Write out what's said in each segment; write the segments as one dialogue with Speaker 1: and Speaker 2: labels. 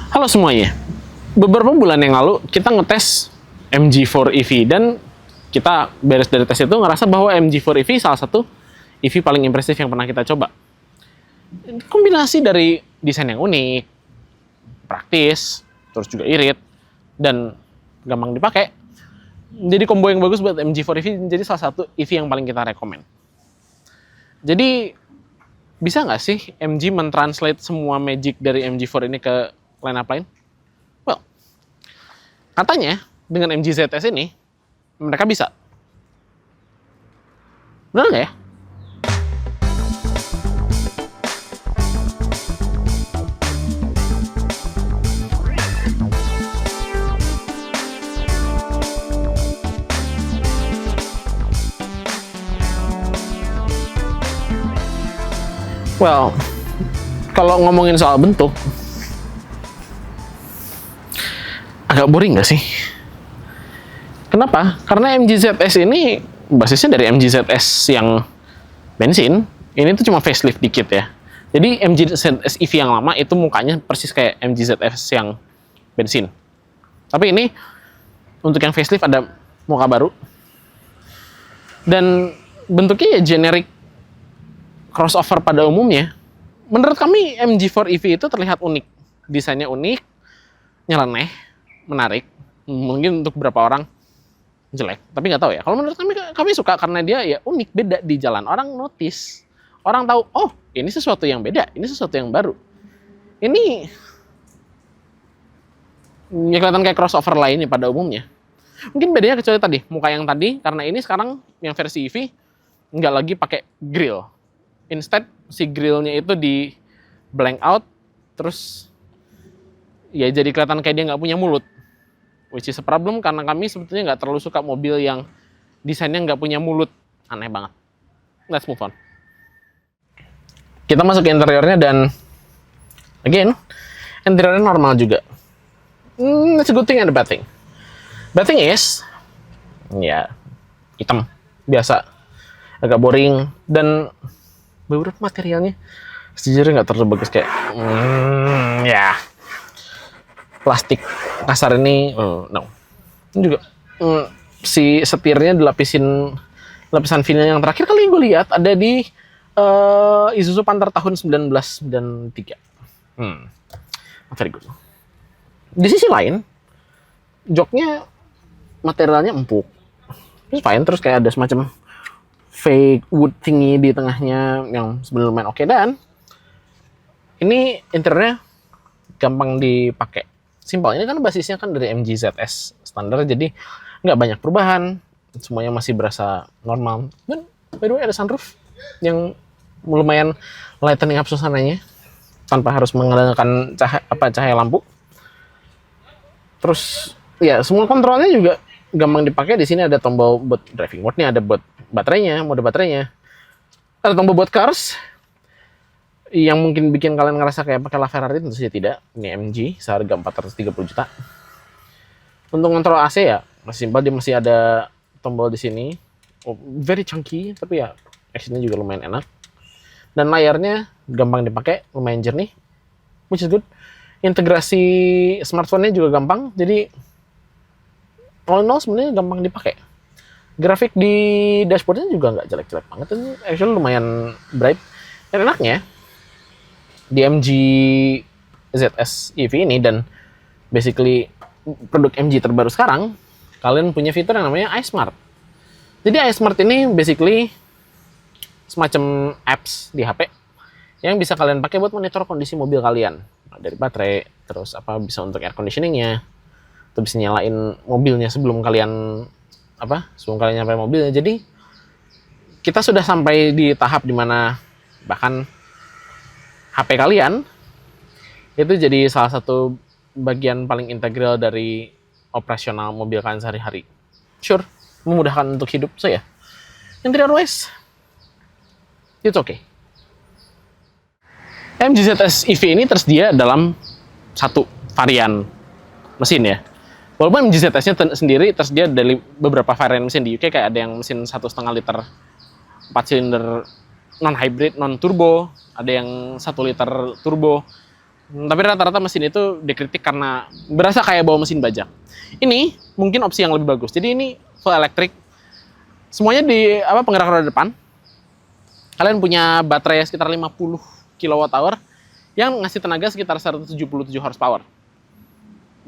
Speaker 1: Halo semuanya, beberapa bulan yang lalu kita ngetes MG4 EV dan kita beres dari tes itu ngerasa bahwa MG4 EV salah satu EV paling impresif yang pernah kita coba. Kombinasi dari desain yang unik, praktis, terus juga irit, dan gampang dipakai. Jadi combo yang bagus buat MG4 EV menjadi salah satu EV yang paling kita rekomen. Jadi bisa nggak sih MG mentranslate semua magic dari MG4 ini ke line-up lain? Well, katanya dengan MG ZS ini mereka bisa. Benar nggak ya? Well, kalau ngomongin soal bentuk, agak boring nggak sih? Kenapa? Karena MG ZS ini basisnya dari MG ZS yang bensin. Ini tuh cuma facelift dikit ya. Jadi MG ZS EV yang lama itu mukanya persis kayak MG ZS yang bensin. Tapi ini untuk yang facelift ada muka baru. Dan bentuknya ya generic crossover pada umumnya. Menurut kami MG4 EV itu terlihat unik. Desainnya unik, nyeleneh, menarik. Mungkin untuk beberapa orang jelek, tapi nggak tahu ya. Kalau menurut kami suka karena dia ya unik, beda di jalan. Orang notice, orang tahu, oh ini sesuatu yang beda, ini sesuatu yang baru. Ini ya kelihatan kayak crossover lainnya pada umumnya. Mungkin bedanya kecuali tadi, muka yang tadi, karena ini sekarang yang versi EV nggak lagi pakai grill. Instead, si grillnya itu di blank out, terus ya jadi kelihatan kayak dia nggak punya mulut. Which is a problem karena kami sebetulnya nggak terlalu suka mobil yang desainnya nggak punya mulut. Aneh banget. Let's move on. Kita masuk ke interiornya dan again, interiornya normal juga. That's a good thing and a bad thing. Bad thing is, ya hitam, biasa, agak boring dan beberapa materialnya sejujurnya nggak terlalu bagus kayak, ya plastik kasar ini, no. Ini juga si setirnya dilapisin lapisan vinil yang terakhir kali gue lihat ada di Isuzu Panther tahun 1993. Very good. Di sisi lain, joknya materialnya empuk, terus fine, terus kayak ada semacam fake wood thingy di tengahnya yang sebenarnya lumayan oke, dan ini interiornya gampang dipakai. Simpel, ini kan basisnya kan dari MG ZS standar, jadi nggak banyak perubahan, semuanya masih berasa normal. Dan by the way ada sunroof yang lumayan lightening up suasananya tanpa harus menggunakan cahaya lampu. Terus ya semua kontrolnya juga gampang dipakai. Di sini ada tombol buat driving mode-nya, ada buat baterainya, mode baterainya, ada tombol buat cars yang mungkin bikin kalian ngerasa kayak pakai LaFerrari. Tentu saja tidak. Ini MG seharga 430 juta. Untuk kontrol AC ya masih simpel, dia masih ada tombol di sini. Very chunky, tapi ya actionnya juga lumayan enak. Dan layarnya gampang dipakai, lumayan jernih, which is good. Integrasi smartphone-nya juga gampang, jadi all in all sebenarnya gampang dipakai. Grafik di dashboard-nya juga nggak jelek-jelek banget, actually lumayan bright. Dan enaknya di MG ZS EV ini dan basically produk MG terbaru sekarang, kalian punya fitur yang namanya iSmart. Jadi iSmart ini basically semacam apps di HP yang bisa kalian pakai buat monitor kondisi mobil kalian, dari baterai, terus bisa untuk air conditioning-nya, atau bisa nyalain mobilnya sebelum kalian nyampe mobilnya. Jadi kita sudah sampai di tahap dimana bahkan HP kalian itu jadi salah satu bagian paling integral dari operasional mobil kalian sehari-hari. Sure, memudahkan untuk hidup saya. Interior wise, it's okay. MG ZS EV ini tersedia dalam satu varian mesin ya. Walaupun MG ZS-nya sendiri tersedia dari beberapa varian mesin. Di UK kayak ada yang mesin 1,5 liter 4 silinder non hybrid, non turbo, ada yang 1 liter turbo, Tapi rata-rata mesin itu dikritik karena berasa kayak bawa mesin bajak. Ini mungkin opsi yang lebih bagus. Jadi ini full electric. Semuanya di penggerak roda depan. Kalian punya baterai sekitar 50 kWh yang ngasih tenaga sekitar 177 horsepower.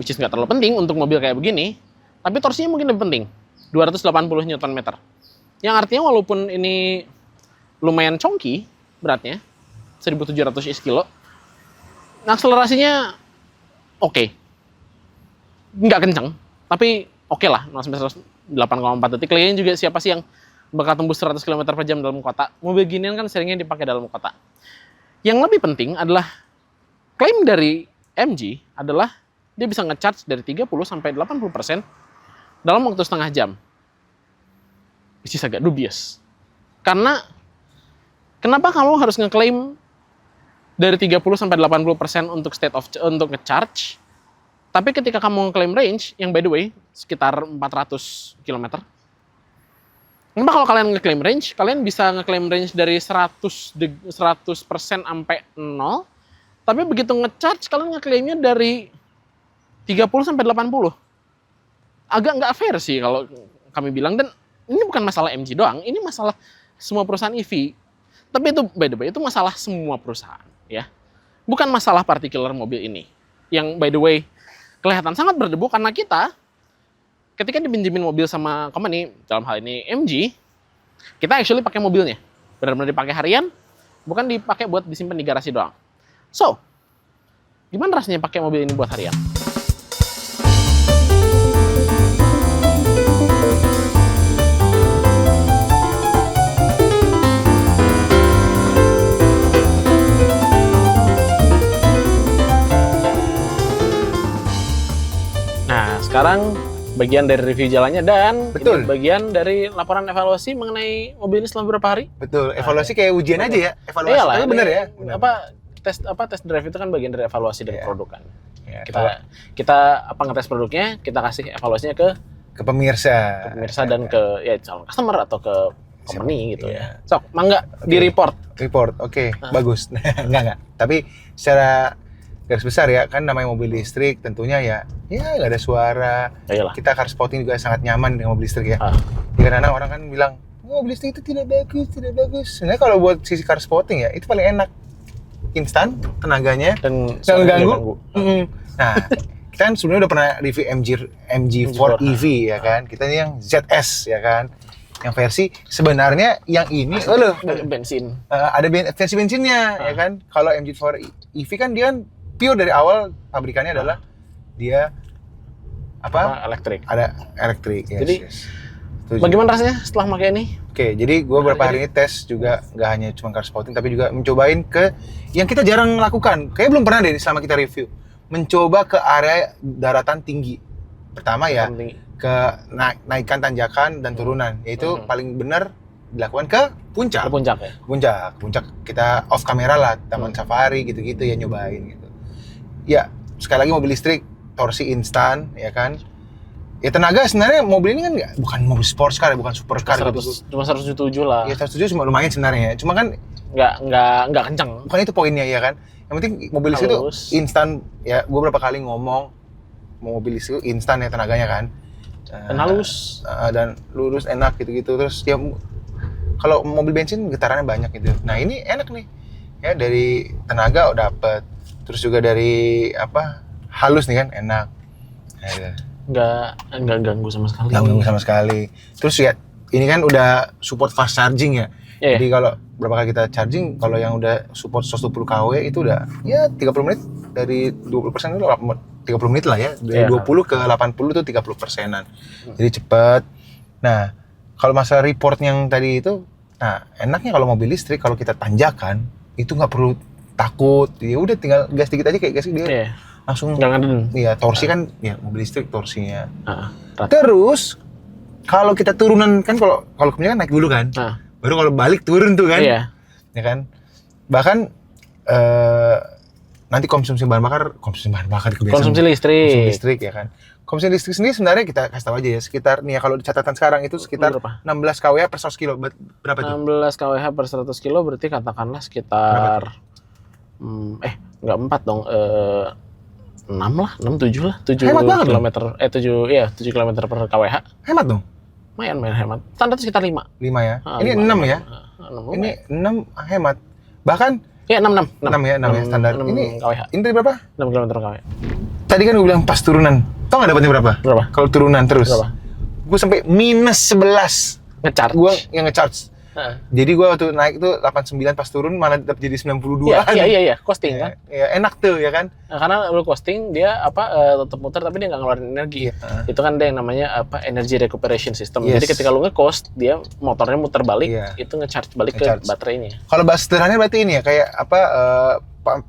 Speaker 1: Which is nggak terlalu penting untuk mobil kayak begini, tapi torsinya mungkin lebih penting. 280 Nm. Yang artinya walaupun ini lumayan chonky beratnya, 1.700 kilo, akselerasinya oke. Nggak kenceng, tapi oke lah, 0-100 8,4 detik. Lagian juga siapa sih yang bakal tembus 100 km per jam dalam kota? Mobil ginian kan seringnya dipakai dalam kota. Yang lebih penting adalah, klaim dari MG adalah dia bisa nge-charge dari 30-80% dalam waktu setengah jam. Which is agak dubious. Karena, kenapa kamu harus ngeklaim dari 30-80% untuk untuk nge-charge, tapi ketika kamu ngeklaim range, yang by the way, sekitar 400 km. Kenapa kalau kalian ngeklaim range, kalian bisa ngeklaim range dari 100% sampai 0, tapi begitu nge-charge, kalian ngeklaimnya dari 30-80. Agak nggak fair sih kalau kami bilang, dan ini bukan masalah MG doang, ini masalah semua perusahaan EV. Tapi itu, by the way, itu masalah semua perusahaan, ya. Bukan masalah partikular mobil ini. Yang, by the way, kelihatan sangat berdebu karena kita, ketika dipinjemin mobil sama company, dalam hal ini MG, kita actually pakai mobilnya. Benar-benar dipakai harian, bukan dipakai buat disimpan di garasi doang. So, gimana rasanya pakai mobil ini buat harian? Sekarang bagian dari review jalannya dan
Speaker 2: betul.
Speaker 1: Ini bagian dari laporan evaluasi mengenai mobil ini selama beberapa hari.
Speaker 2: Betul, evaluasi kayak ujian aja ya. Evaluasi
Speaker 1: iyalah,
Speaker 2: tapi bener ya.
Speaker 1: Tes drive itu kan bagian dari evaluasi dari produk kan.
Speaker 2: Ya,
Speaker 1: kita ngetes produknya, kita kasih evaluasinya ke
Speaker 2: pemirsa
Speaker 1: dan ke calon customer atau ke company gitu ya. Sok, mangga di report.
Speaker 2: Oke. Bagus. Enggak. Tapi secara garis besar ya, kan namanya mobil listrik tentunya ya nggak ada suara.
Speaker 1: Yalah.
Speaker 2: Kita car spotting juga sangat nyaman dengan mobil listrik ya. Karena orang kan bilang mobil listrik itu tidak bagus. Sebenarnya kalau buat sisi car spotting ya itu paling enak, instan tenaganya
Speaker 1: dan
Speaker 2: nggak mengganggu. Nah, kita kan sebenarnya udah pernah review MG4 EV ya kan. Kita ini yang ZS ya kan. Yang versi sebenarnya yang ini
Speaker 1: bensin.
Speaker 2: Ada versi bensinnya ya kan. Kalau MG4 EV kan dia kan pure dari awal pabrikannya adalah dia
Speaker 1: elektrik.
Speaker 2: Ada elektrik.
Speaker 1: Jadi bagaimana rasanya setelah pakai ini?
Speaker 2: Oke, jadi gue beberapa hari ini tes juga nggak hanya cuma car spotting tapi juga mencobain ke yang kita jarang lakukan. Kayaknya belum pernah deh selama kita review. Mencoba ke area daratan tinggi. Pertama ya ke naikkan tanjakan dan turunan. Yaitu paling benar dilakukan ke puncak. Puncak kita off kamera lah, taman safari gitu-gitu ya, nyobain gitu. Ya, sekali lagi mobil listrik, torsi instan, ya kan. Ya tenaga sebenarnya mobil ini kan bukan mobil sports car, bukan supercar gitu.
Speaker 1: Cuma 177 lah.
Speaker 2: Ya 177 cuma lumayan sebenarnya. Cuma kan
Speaker 1: nggak kencang.
Speaker 2: Bukan itu poinnya ya kan. Yang penting mobil listrik itu instan. Ya, gue berapa kali ngomong mobil listrik instan ya tenaganya kan.
Speaker 1: Dan halus.
Speaker 2: Dan lurus, enak gitu-gitu. Terus ya kalau mobil bensin getarannya banyak gitu. Nah ini enak nih. Ya dari tenaga udah dapet. Terus juga dari halus nih kan, enak.
Speaker 1: Nggak ganggu sama sekali.
Speaker 2: Nggak ganggu sama sekali. Terus ya ini kan udah support fast charging ya. Jadi kalau berapa kali kita charging, kalau yang udah support 120 kW itu udah ya 30 menit dari 20% itu 30 menit lah ya. Dari 20 ke 80 itu 30%-an. Jadi cepet. Nah, kalau masalah report yang tadi itu, nah enaknya kalau mobil listrik kalau kita tanjakan itu nggak perlu takut, ya udah tinggal gas dikit aja kayak gas dia langsung.
Speaker 1: Jangan.
Speaker 2: Iya, torsi kan ya mobil listrik torsinya. Terus kalau kita turunan kan kalau kemudian kan naik dulu kan, baru kalau balik turun tuh kan, ya kan. Bahkan nanti konsumsi listrik ya kan. Konsumsi listrik sendiri sebenarnya kita kasih tahu aja ya, sekitar nih ya kalau di catatan sekarang itu sekitar 16 kWh per 100 kilo. Berapa tuh?
Speaker 1: 16 kWh per 100 kilo berarti katakanlah sekitar Nggak 4 dong, 6 lah, 6, 7 lah, 7
Speaker 2: Hemat banget
Speaker 1: kilometer, 7 kilometer per kWh.
Speaker 2: Hemat dong.
Speaker 1: Lumayan hemat. Standar sekitar 5.
Speaker 2: 5 ya.
Speaker 1: Ah,
Speaker 2: Ini
Speaker 1: 5,
Speaker 2: 6 ya.
Speaker 1: 6,
Speaker 2: Ini 6 hemat. Bahkan
Speaker 1: ya 6
Speaker 2: ya, 6 ya standar.
Speaker 1: 6
Speaker 2: Ini
Speaker 1: kWh.
Speaker 2: ini tadi berapa?
Speaker 1: 6 kilometer per kWh.
Speaker 2: Tadi kan gue bilang pas turunan. Tau nggak dapatnya berapa?
Speaker 1: Berapa?
Speaker 2: Kalau turunan terus.
Speaker 1: Berapa?
Speaker 2: Gue sampai -11.
Speaker 1: Ngecharge.
Speaker 2: Gue yang ngecharge.
Speaker 1: Heeh.
Speaker 2: Jadi gue waktu naik tuh 89, pas turun malah tetap jadi 92-an.
Speaker 1: Iya, costing kan.
Speaker 2: Ya, enak tuh ya kan.
Speaker 1: Nah, karena lu costing dia tetap muter tapi dia nggak ngeluarin energi.
Speaker 2: Iya.
Speaker 1: Itu kan dia yang namanya energy recuperation system.
Speaker 2: Yes.
Speaker 1: Jadi ketika lu nge-coast, dia motornya muter balik,
Speaker 2: Iya.
Speaker 1: itu nge-charge balik
Speaker 2: Nge-charge.
Speaker 1: ke baterainya.
Speaker 2: Kalau bahasa sederhananya berarti ini ya, kayak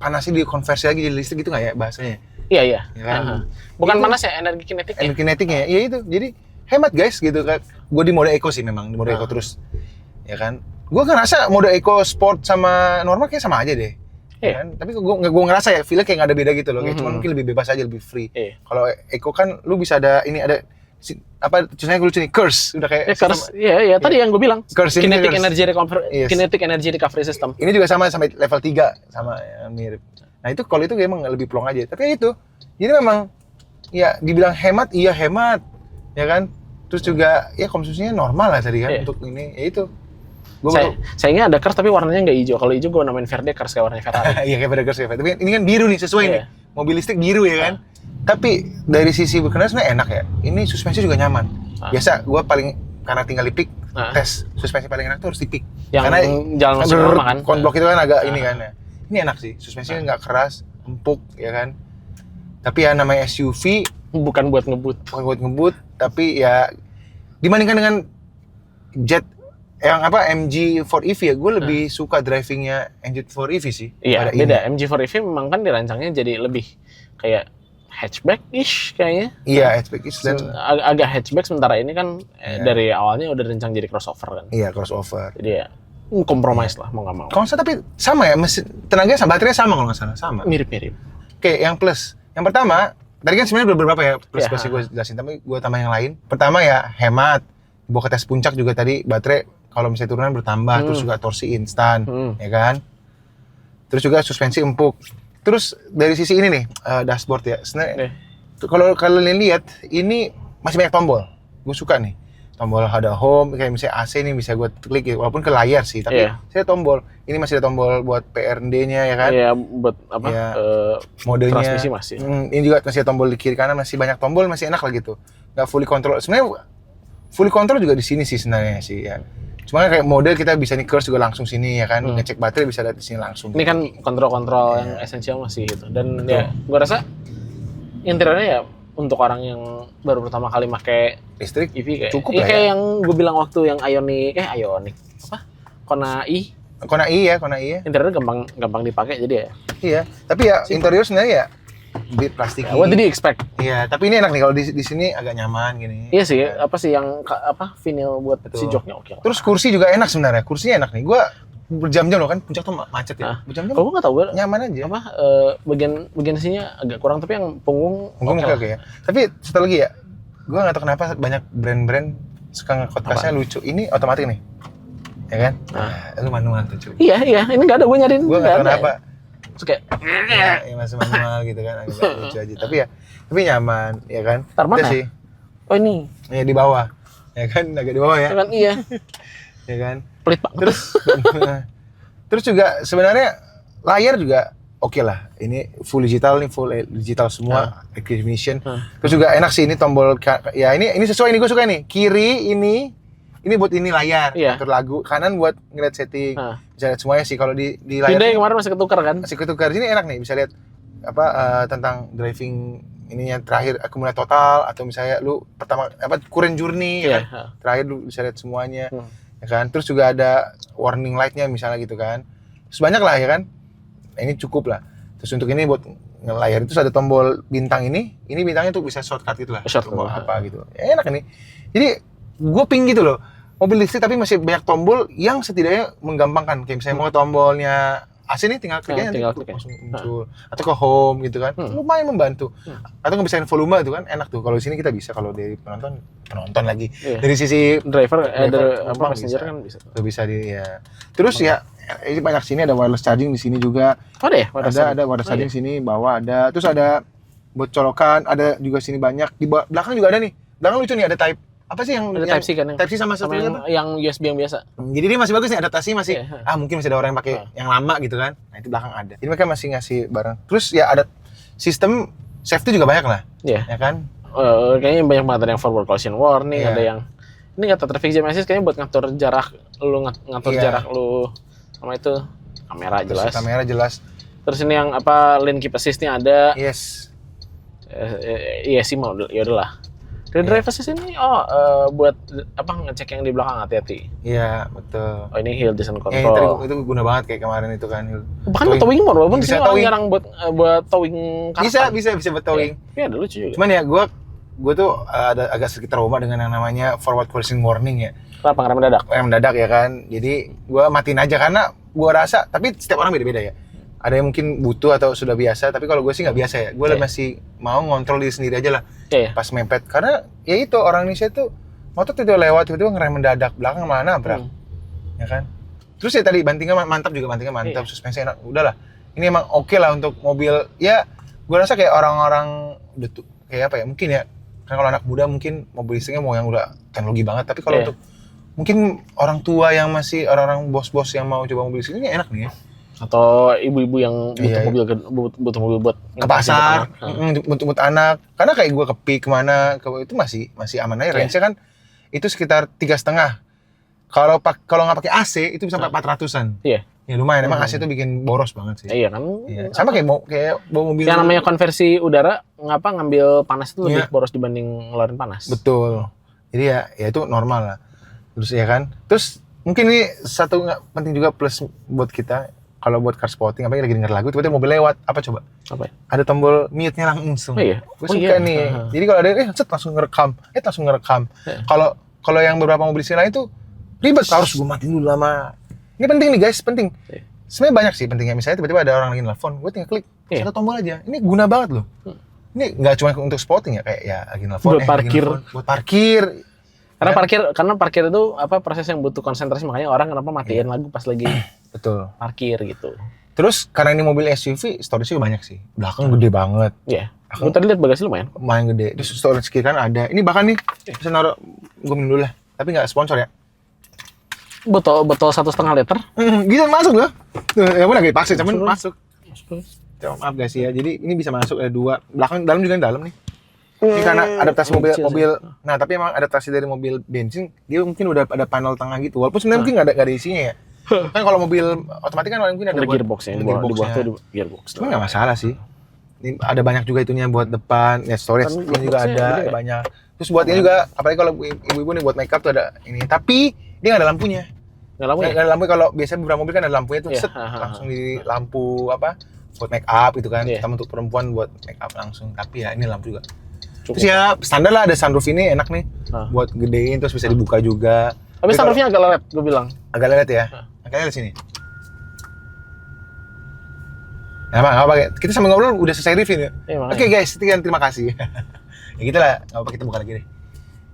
Speaker 2: panasnya dikonversi lagi jadi listrik gitu nggak ya bahasanya?
Speaker 1: Iya.
Speaker 2: Ya kan?
Speaker 1: Aha. Bukan
Speaker 2: Itu-
Speaker 1: panas ya, energi kinetik ya.
Speaker 2: Energi kinetiknya ya itu. Jadi hemat guys gitu kan. Gue di mode eco sih memang, di mode eco terus. Ya kan? Gue ngerasa mode eco sport sama normal kayak sama aja deh.
Speaker 1: Iya.
Speaker 2: Ya kan? Tapi gue ngerasa ya feel kayak nggak ada beda gitu loh. Kayak cuman mungkin lebih bebas aja, lebih free.
Speaker 1: Iya.
Speaker 2: Kalau eco kan lu bisa ada tulisannya gue lucu nih, curse. Udah kayak
Speaker 1: Iya, tadi yang gue bilang.
Speaker 2: Curse ini
Speaker 1: Kinetic
Speaker 2: curse. Yes.
Speaker 1: kinetic energy recovery system.
Speaker 2: Ini juga sama sampai level 3 sama ya, mirip. Nah, itu kalau itu emang lebih plong aja. Tapi ya itu. Jadi memang ya dibilang hemat, iya hemat. Ya kan? Terus juga ya konsumsinya normal lah tadi kan
Speaker 1: Iya.
Speaker 2: untuk ini. Ya itu. Gue
Speaker 1: Sayangnya ada cars tapi warnanya nggak hijau. Kalau hijau gue namain Verde cars kayak warnanya Ferrari.
Speaker 2: iya kayak pada curse ya. Tapi ini kan biru nih sesuai
Speaker 1: Iya.
Speaker 2: nih. Mobil listrik biru ya kan? Tapi dari sisi berkendara sebenarnya enak ya. Ini suspensi juga nyaman. Biasa gue paling karena tinggal di Peak, tes suspensi paling enak tuh harus di Peak.
Speaker 1: Yang
Speaker 2: Karena
Speaker 1: jalan masuk rumah kan.
Speaker 2: konblok itu kan agak ini kan ya. Ini enak sih, suspensinya nggak keras, empuk ya kan. Tapi ya namanya SUV,
Speaker 1: Bukan buat ngebut.
Speaker 2: bukan buat ngebut, tapi ya dibandingkan dengan Jet yang MG4 EV ya, gue lebih suka drivingnya MG4 EV sih.
Speaker 1: Iya,
Speaker 2: pada
Speaker 1: beda.
Speaker 2: ini.
Speaker 1: MG4 EV memang kan dirancangnya jadi lebih kayak hatchback-ish kayaknya.
Speaker 2: Iya, hatchback is dan
Speaker 1: Agak hatchback, sementara ini kan dari awalnya udah dirancang jadi crossover kan.
Speaker 2: iya crossover.
Speaker 1: Jadi ya kompromis lah, mau nggak mau.
Speaker 2: Kalau nggak salah tapi sama ya, mesin tenaganya sama, baterainya sama kalau nggak salah, sama.
Speaker 1: Mirip-mirip.
Speaker 2: Oke, yang plus. Yang pertama, tadi kan sebenarnya beberapa ya plus
Speaker 1: Iya.
Speaker 2: pasti gue jelasin, tapi gue tambah yang lain. Pertama ya hemat. Bawa ke tes puncak juga tadi baterai kalau misalnya turunan bertambah, terus juga torsi instan, ya kan? Terus juga suspensi empuk. Terus dari sisi ini nih, dashboard ya. Sebenarnya kalau kalian lihat ini masih banyak tombol. Gue suka nih. Tombol ada home, kayak misalnya AC nih bisa gue klik ya, walaupun ke layar sih, tapi saya tombol. Ini masih ada tombol buat PRD-nya ya kan?
Speaker 1: Iya, buat apa?
Speaker 2: Iya. Modenya.
Speaker 1: Transmisi masih.
Speaker 2: Ini juga masih ada tombol di kiri kanan, masih banyak tombol, masih enak lah gitu. Nggak fully control. Sebenarnya fully control juga di sini sih sebenarnya sih ya. Cuma kayak model kita bisa nih curse juga langsung sini ya kan, ngecek baterai bisa dari sini langsung.
Speaker 1: Ini kan kontrol-kontrol yang esensial masih gitu. Dan ya, gue rasa interiornya ya untuk orang yang baru pertama kali pakai
Speaker 2: Listrik
Speaker 1: EV kayak
Speaker 2: cukup
Speaker 1: ya,
Speaker 2: lah
Speaker 1: kayak
Speaker 2: ya.
Speaker 1: yang gue bilang waktu yang Ioniq apa? Kona i.
Speaker 2: Kona i ya.
Speaker 1: Interiornya gampang dipakai jadi ya.
Speaker 2: Iya, tapi ya interior sebenarnya ya bit plastik.
Speaker 1: What did you expect?
Speaker 2: Iya, tapi ini enak nih kalau di sini agak nyaman gini.
Speaker 1: Iya sih, apa sih yang vinyl buat si joknya oke.
Speaker 2: Terus kursi juga enak sebenarnya. Kursinya enak nih. Gua berjam-jam loh kan, puncak tuh macet ya. Berjam-jam.
Speaker 1: Kalau gue nggak tahu,
Speaker 2: nyaman aja.
Speaker 1: Bagian sininya agak kurang, tapi yang punggung
Speaker 2: oke ya. Tapi satu lagi ya, gue nggak tahu kenapa banyak brand-brand suka ngekot kasnya lucu. Ini otomatis nih, ya kan? Lu manual tuh cuy.
Speaker 1: Iya, ini nggak ada, gue nyariin.
Speaker 2: Gue nggak tahu kenapa.
Speaker 1: Terus kayak,
Speaker 2: ya masih manual gitu kan, agak lucu aja. Tapi nyaman, ya kan?
Speaker 1: Ntar mana?
Speaker 2: Udah sih.
Speaker 1: Oh ini,
Speaker 2: Ya di bawah, ya kan? Agak di bawah ya,
Speaker 1: kan iya,
Speaker 2: ya kan?
Speaker 1: pelit banget.
Speaker 2: Terus juga sebenarnya layar juga oke lah. Ini full digital semua, Activision. Terus juga enak sih ini tombol ya ini sesuai, ini gue suka nih. Kiri ini buat ini layar, atur lagu. Kanan buat ngeliat setting. Bisa lihat semuanya sih kalau di layar.
Speaker 1: Hyundai kemarin masih ketukar kan?
Speaker 2: Masih ketukar. Sini enak nih, bisa lihat tentang driving ininya terakhir akumulator total, atau misalnya lu pertama current journey ya kan? Terakhir lu bisa lihat semuanya. Ya kan? Terus juga ada warning light-nya misalnya gitu kan. Terus banyak lah ya kan. Ini cukup lah. Terus untuk ini buat layar itu ada tombol bintang ini bintangnya tuh bisa shortcut gitu lah. Tombol apa gitu. Ya, enak ini. Jadi gue ping gitu loh. Mobil listrik tapi masih banyak tombol yang setidaknya menggampangkan. Kayak misalnya mau tombolnya AC nih tinggal klik aja langsung muncul. Atau ke home gitu kan. Lumayan membantu. Atau ngebisain volume itu kan enak tuh. Kalau di sini kita bisa, kalau dari penonton lagi. Dari sisi
Speaker 1: driver passenger kan bisa.
Speaker 2: Bisa ya. Terus ya Ini banyak sini, ada wireless charging di sini juga.
Speaker 1: Ada ya?
Speaker 2: Ada wireless charging sini, bawah ada. Terus ada buat colokan, ada juga sini banyak. Di belakang juga ada nih. Belakang lucu nih, ada type apa sih yang
Speaker 1: Ada
Speaker 2: yang
Speaker 1: Type C kan yang
Speaker 2: Type C sama satu lagi apa?
Speaker 1: yang USB yang biasa.
Speaker 2: Jadi dia masih bagus nih, adaptasi masih
Speaker 1: Iya.
Speaker 2: mungkin masih ada orang yang pakai yang lama gitu kan. Nah, itu belakang ada. Jadi mereka masih ngasih barang. Terus ya ada sistem safety juga banyak lah,
Speaker 1: Iya.
Speaker 2: ya kan?
Speaker 1: Kayaknya banyak banget, ada yang forward collision warning,
Speaker 2: Iya.
Speaker 1: ada yang ini kata traffic jam assist kayaknya buat ngatur jarak lu ngatur
Speaker 2: Iya.
Speaker 1: jarak lu sama itu kamera
Speaker 2: Terus
Speaker 1: jelas.
Speaker 2: kamera jelas.
Speaker 1: Terus ini yang apa lane keep assist-nya ada.
Speaker 2: Yes.
Speaker 1: Iya sih mau ya udahlah. Rear drive assist ini buat apa ngecek yang di belakang hati-hati.
Speaker 2: Iya, betul.
Speaker 1: Oh ini hill descent
Speaker 2: Ya, ini tadi
Speaker 1: control.
Speaker 2: itu guna banget kayak kemarin itu kan.
Speaker 1: Bahkan buat towing mode walaupun
Speaker 2: Bisa
Speaker 1: sini orang
Speaker 2: towing.
Speaker 1: jarang buat towing
Speaker 2: Bisa buat towing.
Speaker 1: Iya, ada lucu juga.
Speaker 2: Cuman ya gue tuh ada agak sedikit trauma dengan yang namanya forward collision warning ya.
Speaker 1: Kenapa ngerem mendadak?
Speaker 2: Yang mendadak ya kan. Jadi gue matiin aja karena gue rasa, tapi setiap orang beda-beda ya. Ada yang mungkin butuh atau sudah biasa, tapi kalau gue sih nggak biasa ya. Gue
Speaker 1: Iya.
Speaker 2: masih mau ngontrol diri sendiri aja lah
Speaker 1: Iya.
Speaker 2: pas mepet. Karena ya itu orang Indonesia tuh motor tiba-tiba lewat, tiba-tiba ngerem mendadak, belakang mana nabrak, ya kan. Terus ya tadi bantingnya mantap juga, bantingnya mantap, suspensi enak. Udahlah, ini emang oke lah untuk mobil. Ya gue rasa kayak orang-orang kayak apa ya, mungkin ya. Karena kalau anak muda mungkin mobil listriknya mau yang udah teknologi banget. Tapi kalau
Speaker 1: Iya.
Speaker 2: untuk mungkin orang tua yang masih orang-orang bos-bos yang mau coba mobil listrik ini enak nih ya.
Speaker 1: Atau ibu-ibu yang butuh
Speaker 2: Iya.
Speaker 1: butuh mobil buat
Speaker 2: Ke pasar,
Speaker 1: ngepasin
Speaker 2: jemput anak. Karena kayak gue ke PIK kemana, itu masih aman aja.
Speaker 1: Iya.
Speaker 2: Range-nya kan itu sekitar 3,5. Kalau nggak pakai AC itu bisa sampai 400-an.
Speaker 1: Iya.
Speaker 2: Ya lumayan. Emang AC itu bikin boros banget sih.
Speaker 1: Iya kan.
Speaker 2: Iya. Sama kayak bawa mobil.
Speaker 1: Yang namanya konversi udara ngambil panas itu lebih
Speaker 2: Iya.
Speaker 1: boros dibanding ngeluarin panas.
Speaker 2: Betul. Jadi ya itu normal lah. Terus ya kan. Terus mungkin ini satu penting juga plus buat kita. Kalau buat car spotting, apalagi lagi denger lagu, tiba-tiba mobil lewat, apa coba?
Speaker 1: Apa ya?
Speaker 2: Ada tombol mute-nya langsung.
Speaker 1: Oh iya?
Speaker 2: Gue
Speaker 1: Oh
Speaker 2: suka
Speaker 1: iya.
Speaker 2: nih.
Speaker 1: Aha.
Speaker 2: Jadi kalau ada set langsung ngerekam.
Speaker 1: Iya.
Speaker 2: Kalau yang beberapa mobil sini lain tuh ribet, harus gue matiin dulu lama. Ini penting nih guys, penting.
Speaker 1: Iya.
Speaker 2: Sebenarnya banyak sih pentingnya. Misalnya tiba-tiba ada orang lagi nelfon, gue tinggal klik
Speaker 1: Iya.
Speaker 2: satu tombol aja. Ini guna banget loh. Ini nggak cuma untuk spotting ya, kayak ya lagi nelfon,
Speaker 1: Buat parkir.
Speaker 2: buat parkir.
Speaker 1: Karena parkir itu apa proses yang butuh konsentrasi, makanya orang kenapa matiin lagu pas lagi
Speaker 2: Betul.
Speaker 1: parkir gitu.
Speaker 2: Terus karena ini mobil SUV, storage-nya banyak sih. Belakang gede banget.
Speaker 1: Iya. Gue tadi lihat bagasi lumayan.
Speaker 2: Lumayan gede. Terus storage kiri kan ada. Ini bahkan nih, bisa naruh, gue minum dulu lah. Tapi nggak sponsor ya.
Speaker 1: Botol 1,5 liter.
Speaker 2: Bisa masuk loh. Ya udah gak dipaksa, cuman
Speaker 1: Masuk.
Speaker 2: masuk. Ya, maaf guys ya. Jadi ini bisa masuk, ada dua. Belakang, dalam juga dalam nih. Ini karena adaptasi mobil. Nah, tapi emang adaptasi dari mobil bensin, dia mungkin udah ada panel tengah gitu. Walaupun sebenarnya mungkin nggak ada isinya ya. Kan kalau mobil otomatis kan mungkin ada
Speaker 1: Ada
Speaker 2: buat-
Speaker 1: gearbox-nya,
Speaker 2: ada
Speaker 1: di bawah
Speaker 2: gearbox-nya.
Speaker 1: tuh gearbox.
Speaker 2: Cuma nggak masalah sih. Ini ada banyak juga itunya buat depan, ya storage
Speaker 1: Kan
Speaker 2: ini juga
Speaker 1: boxnya
Speaker 2: ada
Speaker 1: gede ya?
Speaker 2: banyak. Terus buat ini juga, apalagi kalau ibu-ibu nih buat makeup tuh ada ini. Tapi dia nggak ada lampunya.
Speaker 1: Nggak lama ya?
Speaker 2: Nggak ada lampu. Kalau biasanya beberapa mobil kan ada lampunya tuh,
Speaker 1: Iya,
Speaker 2: set langsung di lampu apa buat make up gitu kan.
Speaker 1: Iya.
Speaker 2: Terutama untuk perempuan buat make up langsung. Tapi ya ini lampu juga.
Speaker 1: Cukup.
Speaker 2: Terus ya standar lah, ada sunroof ini enak nih
Speaker 1: Ah.
Speaker 2: buat gedein, terus bisa dibuka juga.
Speaker 1: Tapi
Speaker 2: kalau-
Speaker 1: sunroofnya agak lelet, gue bilang.
Speaker 2: agak lelet ya. Agak lelet sini. Nah, apa kita sambil ngobrol udah selesai review ya.
Speaker 1: Iya, makanya.
Speaker 2: Oke guys, sekian terima kasih. Ya gitu lah, nggak apa kita buka lagi deh.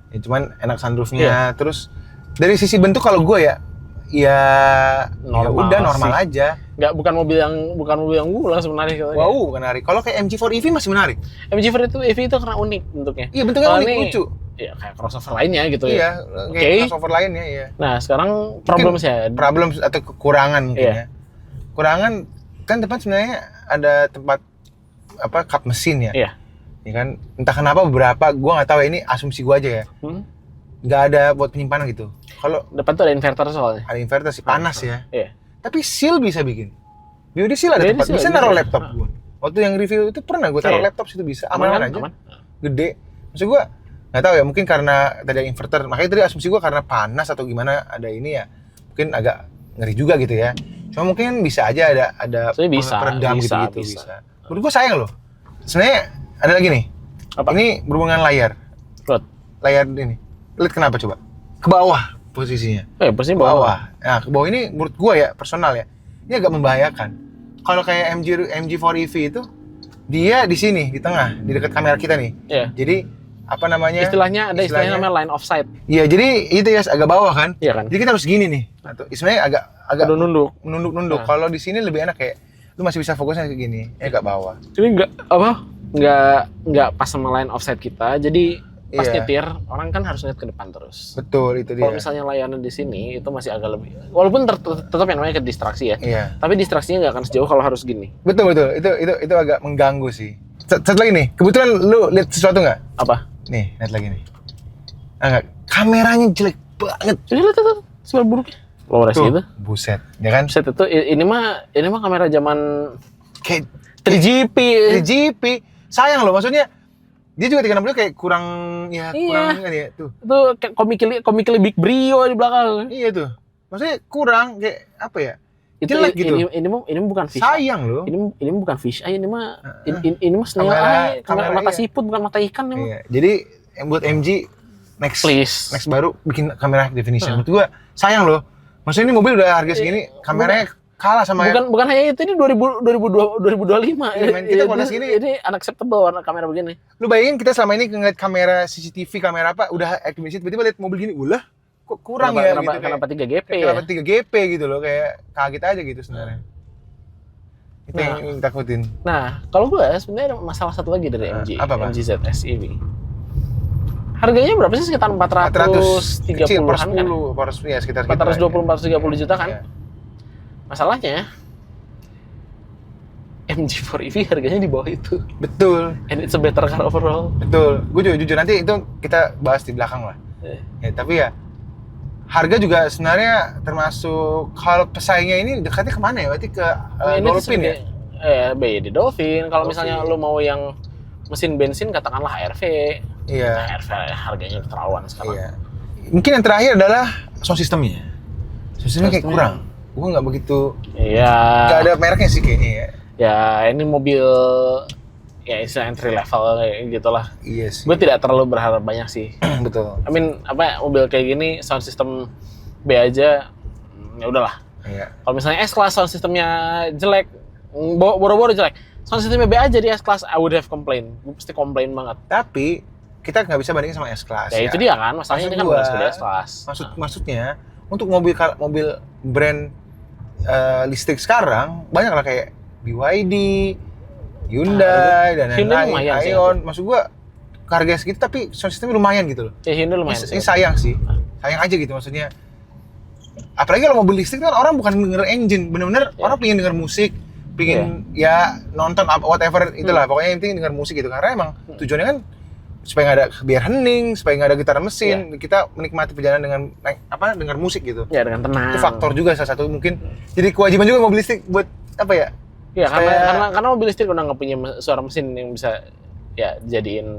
Speaker 2: Ya, cuman enak sunroofnya,
Speaker 1: Iya.
Speaker 2: terus dari sisi bentuk kalau gue ya
Speaker 1: Normal
Speaker 2: udah normal
Speaker 1: sih.
Speaker 2: aja.
Speaker 1: Nggak, bukan mobil yang bulan sebenarnya. katanya.
Speaker 2: Wow, menarik. Kalau kayak MG4 EV masih menarik.
Speaker 1: MG4 itu EV itu karena unik bentuknya.
Speaker 2: Iya, bentuknya
Speaker 1: Kalau
Speaker 2: unik,
Speaker 1: ini,
Speaker 2: lucu.
Speaker 1: Iya, kayak crossover lainnya gitu
Speaker 2: Iya,
Speaker 1: ya.
Speaker 2: kayak
Speaker 1: Oke.
Speaker 2: crossover lainnya ya.
Speaker 1: Nah, sekarang problem saya.
Speaker 2: Problem atau kekurangan mungkin
Speaker 1: Iya.
Speaker 2: ya. Kekurangan kan depan sebenarnya ada tempat apa kap mesin ya.
Speaker 1: Iya.
Speaker 2: Ya kan, entah kenapa beberapa, gua nggak tahu ya, ini asumsi gua aja ya, nggak ada buat penyimpanan gitu. Kalau
Speaker 1: Depan tuh ada inverter soalnya.
Speaker 2: ada inverter sih panas ya,
Speaker 1: Iya.
Speaker 2: tapi seal bisa bikin. BOD seal ada
Speaker 1: BOD
Speaker 2: tempat,
Speaker 1: seal
Speaker 2: bisa
Speaker 1: bisa.
Speaker 2: naruh laptop gua. Waktu yang review itu pernah gua taruh
Speaker 1: Iya.
Speaker 2: laptop situ bisa, aman
Speaker 1: kan?
Speaker 2: aja,
Speaker 1: Aman.
Speaker 2: gede. Maksud gua nggak tahu ya, mungkin karena tadi ada inverter, makanya tadi asumsi gua karena panas atau gimana ada ini ya, mungkin agak ngeri juga gitu ya. Cuma mungkin bisa aja ada
Speaker 1: Sebenarnya bisa,
Speaker 2: peredam
Speaker 1: bisa,
Speaker 2: gitu.
Speaker 1: bisa.
Speaker 2: Menurut gua sayang loh. Sebenarnya ada lagi nih.
Speaker 1: Apa?
Speaker 2: Ini berhubungan layar.
Speaker 1: Rod.
Speaker 2: Layar ini. Lihat kenapa coba? Ke bawah posisinya.
Speaker 1: Posisinya
Speaker 2: Ke
Speaker 1: bawah.
Speaker 2: bawah. Nah, ke bawah ini menurut gua ya, personal ya. Ini agak membahayakan. Kalau kayak MG4 EV itu dia di sini, di tengah, di dekat kamera kita nih.
Speaker 1: Iya.
Speaker 2: Jadi apa namanya?
Speaker 1: Istilahnya namanya line of sight.
Speaker 2: Iya, jadi itu ya agak bawah kan?
Speaker 1: Iya kan?
Speaker 2: Jadi kita harus gini nih. Atau sebenarnya agak
Speaker 1: Udah nunduk.
Speaker 2: nunduk.
Speaker 1: Nah.
Speaker 2: Kalau di sini lebih enak kayak lu masih bisa fokusnya kayak gini, agak bawah.
Speaker 1: Ini nggak pas sama line of sight kita. Jadi pas
Speaker 2: Iya.
Speaker 1: nyetir orang kan harus lihat ke depan terus.
Speaker 2: Betul, itu
Speaker 1: Kalau
Speaker 2: dia.
Speaker 1: misalnya layanan di sini itu masih agak lebih, walaupun tetap yang namanya ke distraksi ya.
Speaker 2: Iya.
Speaker 1: Tapi distraksinya nggak akan sejauh kalau harus gini.
Speaker 2: Betul. Itu agak mengganggu sih. Satu lagi nih, kebetulan lu lihat sesuatu nggak?
Speaker 1: Apa?
Speaker 2: Nih, lihat lagi nih. Enggak, kameranya jelek banget.
Speaker 1: Jadi lihat tuh sebelah buruknya. Low res gitu.
Speaker 2: Buset, ya kan?
Speaker 1: Set itu ini mah kamera zaman
Speaker 2: Kayak
Speaker 1: 3GP.
Speaker 2: 3GP. Sayang loh, maksudnya dia juga 360 kayak kurang
Speaker 1: Iya.
Speaker 2: kurang kan ya tuh.
Speaker 1: Itu kayak komikly Big Brio di belakang.
Speaker 2: Iya tuh. Maksudnya kurang kayak apa ya?
Speaker 1: Itu
Speaker 2: Jelek gitu.
Speaker 1: Ini bukan fish.
Speaker 2: Sayang loh.
Speaker 1: Ini bukan fish eye, ini mah ini mah snail
Speaker 2: Kamera-
Speaker 1: eye, kamera mata
Speaker 2: iya.
Speaker 1: siput bukan mata ikan ini mah.
Speaker 2: Iya. Jadi yang buat MG next
Speaker 1: Please.
Speaker 2: baru bikin kamera high definition. Menurut gua sayang loh. Maksudnya ini mobil udah harga segini, kameranya kalah sama
Speaker 1: Bukan hanya itu, ini 2025.
Speaker 2: Iya, men, kita kualitas gini.
Speaker 1: Ini unacceptable warna kamera begini.
Speaker 2: Lu bayangin kita selama ini ngeliat kamera CCTV, kamera apa, udah high definition, tiba-tiba lihat mobil gini, ulah kok kurang
Speaker 1: kenapa,
Speaker 2: gitu.
Speaker 1: kenapa 3GP ya?
Speaker 2: Kenapa 3GP gitu loh, kayak kaget aja gitu sebenarnya. Itu yang takutin.
Speaker 1: Nah, kalau gue sebenarnya ada masalah satu lagi dari MG,
Speaker 2: apa, Pak?
Speaker 1: MG ZS ini. Harganya berapa sih? Sekitar 430-an kan?
Speaker 2: Ya, sekitar
Speaker 1: 420-430 juta kan?
Speaker 2: Iya.
Speaker 1: Masalahnya MG4 EV harganya di bawah itu.
Speaker 2: Betul,
Speaker 1: And it's a better car overall.
Speaker 2: betul. Gue jujur nanti itu kita bahas di belakang lah. Ya, tapi ya harga juga sebenarnya termasuk kalau pesaingnya ini dekatnya kemana ya? Berarti ke Dolphin ya?
Speaker 1: BYD Dolphin. Kalau
Speaker 2: Dolphin.
Speaker 1: misalnya lu mau yang mesin bensin katakanlah HRV.
Speaker 2: Iya.
Speaker 1: HRV harganya keterlaluan sekarang.
Speaker 2: Iya. Mungkin yang terakhir adalah sound systemnya. Sound systemnya kayak kurang. Gue nggak begitu.
Speaker 1: Iya.
Speaker 2: Nggak ada mereknya sih kayaknya ya.
Speaker 1: Ya ini mobil ya istilah entry level kayak gitulah.
Speaker 2: Iya sih.
Speaker 1: Gue tidak terlalu berharap banyak sih.
Speaker 2: Betul.
Speaker 1: I mean mobil kayak gini sound system B aja ya udahlah.
Speaker 2: Iya.
Speaker 1: Kalau misalnya S-Class sound systemnya jelek, boro-boro jelek. Sound systemnya B aja di S-Class, I would have complain. Gue pasti komplain banget.
Speaker 2: Tapi kita nggak bisa bandingin sama S-Class.
Speaker 1: Ya, itu dia kan, masalahnya ini kan bukan sepeda S-Class.
Speaker 2: Maksudnya untuk mobil brand listrik sekarang banyak lah kayak BYD, Hyundai dan
Speaker 1: Hyundai
Speaker 2: lain-lain,
Speaker 1: lumayan sih
Speaker 2: Ion. Maksud gua harga segitu tapi sound systemnya lumayan gitu loh.
Speaker 1: Ya Hyundai lumayan
Speaker 2: Ini sayang sih. Sayang aja gitu maksudnya. Apalagi kalau mobil listrik kan orang bukan denger engine, bener-bener orang pengen denger musik, pengen ya nonton apa whatever itulah, pokoknya yang penting denger musik gitu. Karena emang tujuannya kan supaya nggak ada biar hening, supaya nggak ada getaran mesin, kita menikmati perjalanan dengan dengar musik gitu.
Speaker 1: Ya dengan tenang.
Speaker 2: Itu faktor juga salah satu mungkin. Jadi kewajiban juga mobil listrik buat apa ya?
Speaker 1: Ya karena mobil listrik udah nggak punya suara mesin yang bisa ya jadiin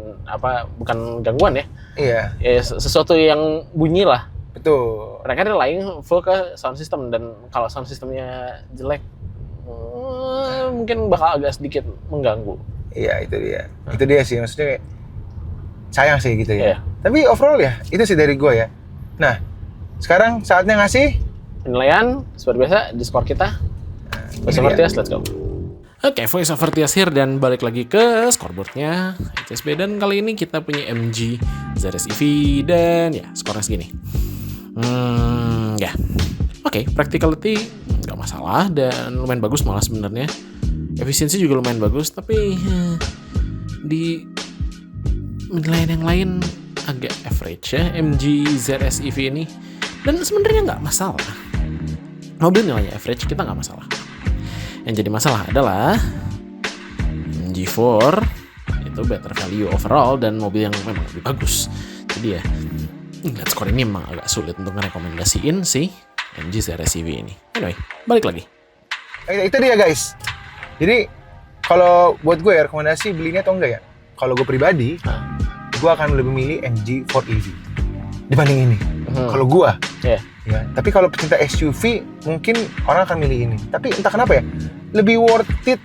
Speaker 1: bukan gangguan ya.
Speaker 2: Iya.
Speaker 1: Ya sesuatu yang bunyi lah.
Speaker 2: Betul.
Speaker 1: Mereka relying full ke sound system, dan kalau sound systemnya jelek mungkin bakal agak sedikit mengganggu.
Speaker 2: Iya, itu dia. Itu dia sih maksudnya kayak sayang sih gitu ya.
Speaker 1: Iya.
Speaker 2: Tapi overall ya itu sih dari gue ya. Nah, sekarang saatnya ngasih
Speaker 1: Penilaian seperti biasa di skor kita. Voice over Tias, let's go. Oke, Voice over Tias here dan balik lagi ke scoreboardnya HSB, dan kali ini kita punya MG ZS EV dan ya skornya segini. Ya. Oke, practicality nggak masalah dan lumayan bagus malah sebenarnya. Efisiensi juga lumayan bagus, tapi di penilaian yang lain agak average ya MG ZS EV ini. Dan sebenarnya nggak masalah. Mobil nilainya average, kita nggak masalah. Yang jadi masalah adalah G4 itu better value overall dan mobil yang memang lebih bagus. Jadi ya lihat skor ini memang agak sulit untuk ngerekomendasiin si MG ZS EV ini. Anyway, balik lagi.
Speaker 2: Itu dia guys. Jadi kalau buat gue ya rekomendasi belinya atau enggak ya? Kalau gue pribadi, gue akan lebih milih MG4 EV dibanding ini. Kalau gue, ya. Tapi kalau pecinta SUV mungkin orang akan milih ini. Tapi entah kenapa ya, lebih worth it.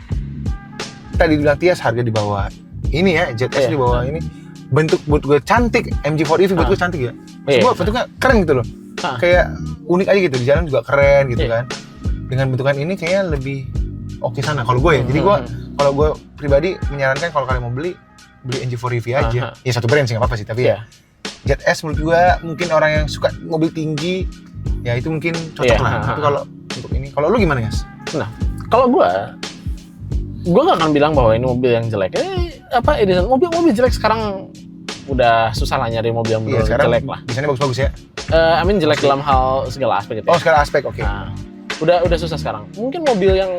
Speaker 2: Tadi bilang Tias harga di bawah ini ya, ZS di bawah ini. Bentuk buat gue cantik, MG4 EV buat gue cantik ya. Maksud gue bentuknya keren gitu loh. Kayak unik aja gitu, di jalan juga keren gitu kan. Dengan bentukan ini kayaknya lebih oke sana kalau gue ya. Jadi gue kalau gue pribadi menyarankan kalau kalian mau beli beli MG4 EV aja. Ya satu brand sih nggak apa-apa sih, tapi ya ZS menurut gua mungkin orang yang suka mobil tinggi ya itu mungkin cocok lah. Tapi kalau untuk ini, kalau lu gimana guys?
Speaker 1: Nah, kalau gua nggak akan bilang bahwa ini mobil yang jelek. Edison mobil jelek sekarang udah susah lah nyari mobil yang jelek lah.
Speaker 2: Biasanya bagus-bagus ya.
Speaker 1: Jelek dalam hal segala aspek gitu.
Speaker 2: Oh, segala aspek, oke.
Speaker 1: Nah, udah susah sekarang. Mungkin mobil yang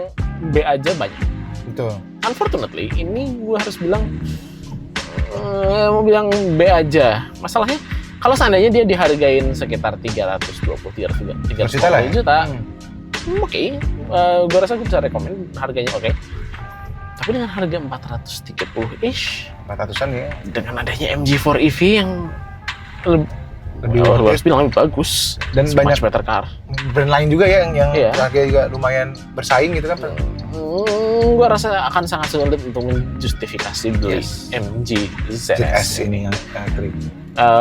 Speaker 1: B aja banyak.
Speaker 2: Betul.
Speaker 1: Unfortunately, ini gue harus bilang mobil yang B aja. Masalahnya, kalau seandainya dia dihargain sekitar 320 juta, oke. Gue rasa gue bisa rekomend harganya oke. Tapi dengan harga 430-ish,
Speaker 2: 400-an ya.
Speaker 1: dengan adanya MG4 EV yang lebih bagus
Speaker 2: dan banyak
Speaker 1: better car.
Speaker 2: Brand lain juga ya yang harganya juga lumayan bersaing gitu kan.
Speaker 1: Gua rasa akan sangat sulit untuk menjustifikasi beli MG ZS
Speaker 2: ini yang elektrik.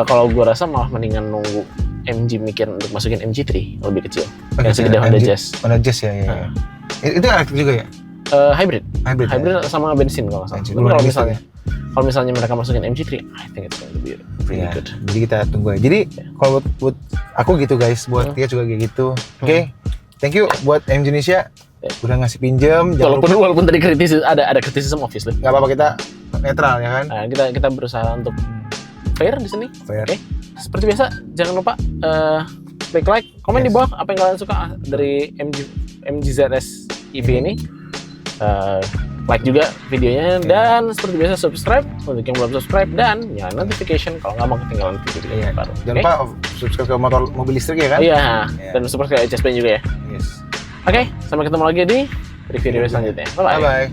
Speaker 1: Kalau gua rasa malah mendingan nunggu MG mikir untuk masukin MG3 lebih kecil. Yang segede Honda Jazz.
Speaker 2: Honda Jazz ya. Itu elektrik juga ya?
Speaker 1: Hybrid sama bensin kalau nggak salah. Kalau misalnya mereka masukin MG3, I think it's going to be pretty good.
Speaker 2: Jadi kita tunggu aja. Jadi kalau buat aku gitu guys, buat dia juga kayak gitu. Oke. Thank you buat MG Indonesia udah ngasih pinjam.
Speaker 1: Walaupun tadi ada kritisisme obviously.
Speaker 2: Nggak apa-apa, kita netral ya kan.
Speaker 1: Kita berusaha untuk fair di sini.
Speaker 2: Fair.
Speaker 1: Oke. Seperti biasa, jangan lupa like, komen di bawah apa yang kalian suka dari MG ZS EV ini. Like juga videonya dan seperti biasa subscribe untuk yang belum subscribe dan nyalain notification kalau nggak mau ketinggalan video baru.
Speaker 2: Jangan lupa subscribe ke mobil listrik ya kan?
Speaker 1: Iya. Dan subscribe ke HSP juga ya.
Speaker 2: Yes.
Speaker 1: Oke, sampai ketemu lagi di review selanjutnya. Bye bye.